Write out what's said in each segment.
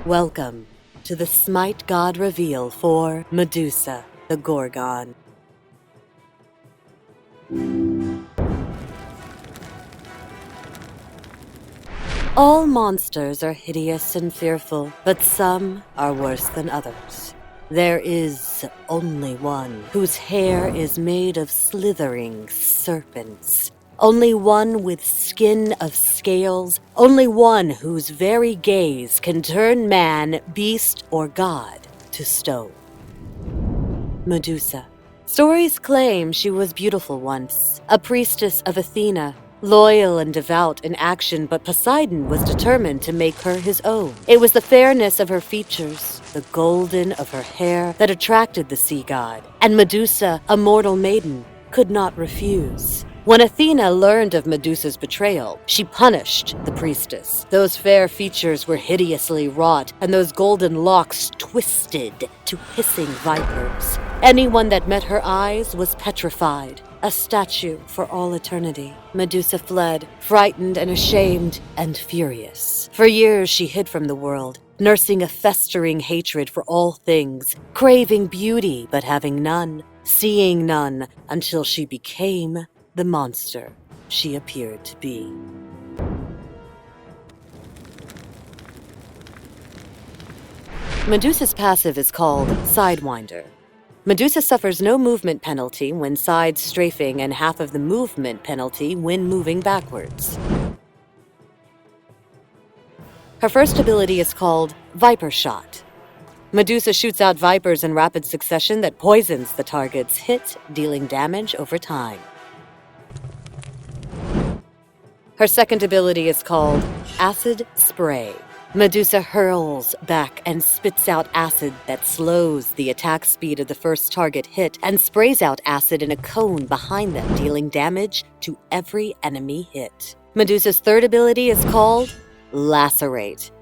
Welcome to the SMITE God reveal for Medusa, the Gorgon. All monsters are hideous and fearful, but some are worse than others. There is only one whose hair is made of slithering serpents. Only one with skin of scales. Only one whose very gaze can turn man, beast, or god to stone. Medusa. Stories claim she was beautiful once, a priestess of Athena, loyal and devout in action, but Poseidon was determined to make her his own. It was the fairness of her features, the golden of her hair, that attracted the sea god, and Medusa, a mortal maiden, could not refuse. When Athena learned of Medusa's betrayal, she punished the priestess. Those fair features were hideously wrought, and those golden locks twisted to hissing vipers. Anyone that met her eyes was petrified, a statue for all eternity. Medusa fled, frightened and ashamed and furious. For years she hid from the world, nursing a festering hatred for all things, craving beauty but having none, seeing none, until she became the monster she appeared to be. Medusa's passive is called Sidewinder. Medusa suffers no movement penalty when side strafing and half of the movement penalty when moving backwards. Her first ability is called Viper Shot. Medusa shoots out vipers in rapid succession that poisons the target's hit, dealing damage over time. Her second ability is called Acid Spray. Medusa hurls back and spits out acid that slows the attack speed of the first target hit and sprays out acid in a cone behind them, dealing damage to every enemy hit. Medusa's third ability is called Lacerate.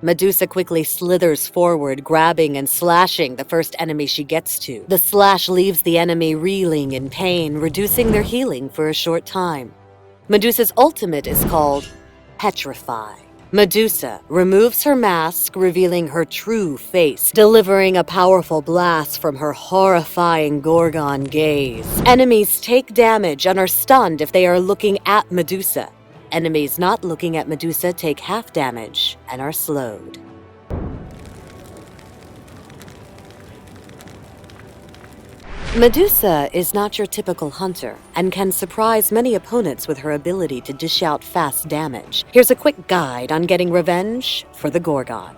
Medusa quickly slithers forward, grabbing and slashing the first enemy she gets to. The slash leaves the enemy reeling in pain, reducing their healing for a short time. Medusa's ultimate is called Petrify. Medusa removes her mask, revealing her true face, delivering a powerful blast from her horrifying Gorgon gaze. Enemies take damage and are stunned if they are looking at Medusa. Enemies not looking at Medusa take half damage and are slowed. Medusa is not your typical hunter and can surprise many opponents with her ability to dish out fast damage. Here's a quick guide on getting revenge for the Gorgon.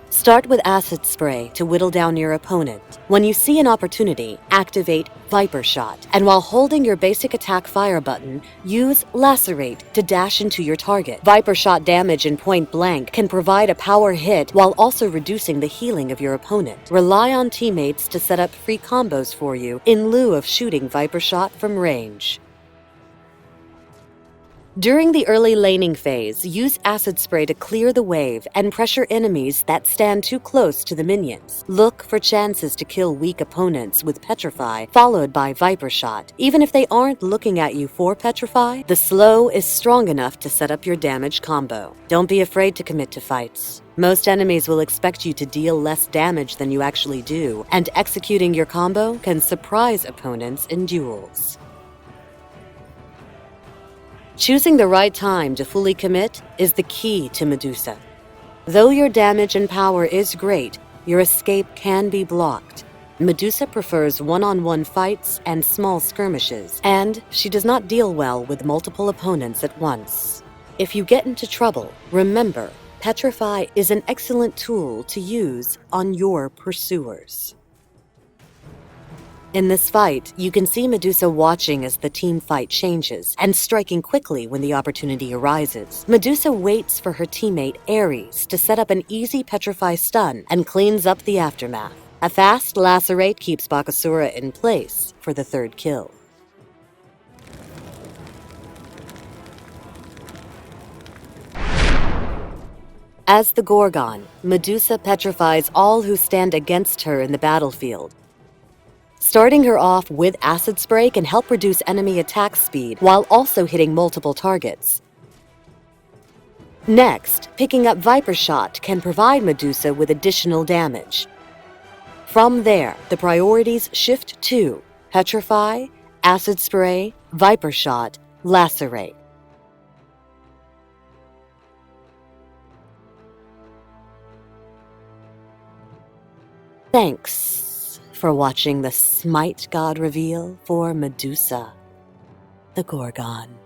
Start with Acid Spray to whittle down your opponent. When you see an opportunity, activate Viper Shot, and while holding your basic attack fire button, use Lacerate to dash into your target. Viper Shot damage in point blank can provide a power hit while also reducing the healing of your opponent. Rely on teammates to set up free combos for you in lieu of shooting Viper Shot from range. During the early laning phase, use Acid Spray to clear the wave and pressure enemies that stand too close to the minions. Look for chances to kill weak opponents with Petrify, followed by Viper Shot. Even if they aren't looking at you for Petrify, the slow is strong enough to set up your damage combo. Don't be afraid to commit to fights. Most enemies will expect you to deal less damage than you actually do, and executing your combo can surprise opponents in duels. Choosing the right time to fully commit is the key to Medusa. Though your damage and power is great, your escape can be blocked. Medusa prefers one-on-one fights and small skirmishes, and she does not deal well with multiple opponents at once. If you get into trouble, remember, Petrify is an excellent tool to use on your pursuers. In this fight, you can see Medusa watching as the team fight changes and striking quickly when the opportunity arises. Medusa waits for her teammate Ares to set up an easy Petrify stun and cleans up the aftermath. A fast Lacerate keeps Bakasura in place for the third kill. As the Gorgon, Medusa petrifies all who stand against her in the battlefield. Starting her off with Acid Spray can help reduce enemy attack speed while also hitting multiple targets. Next, picking up Viper Shot can provide Medusa with additional damage. From there, the priorities shift to Petrify, Acid Spray, Viper Shot, Lacerate. Thanks for watching the SMITE God reveal for Medusa, the Gorgon.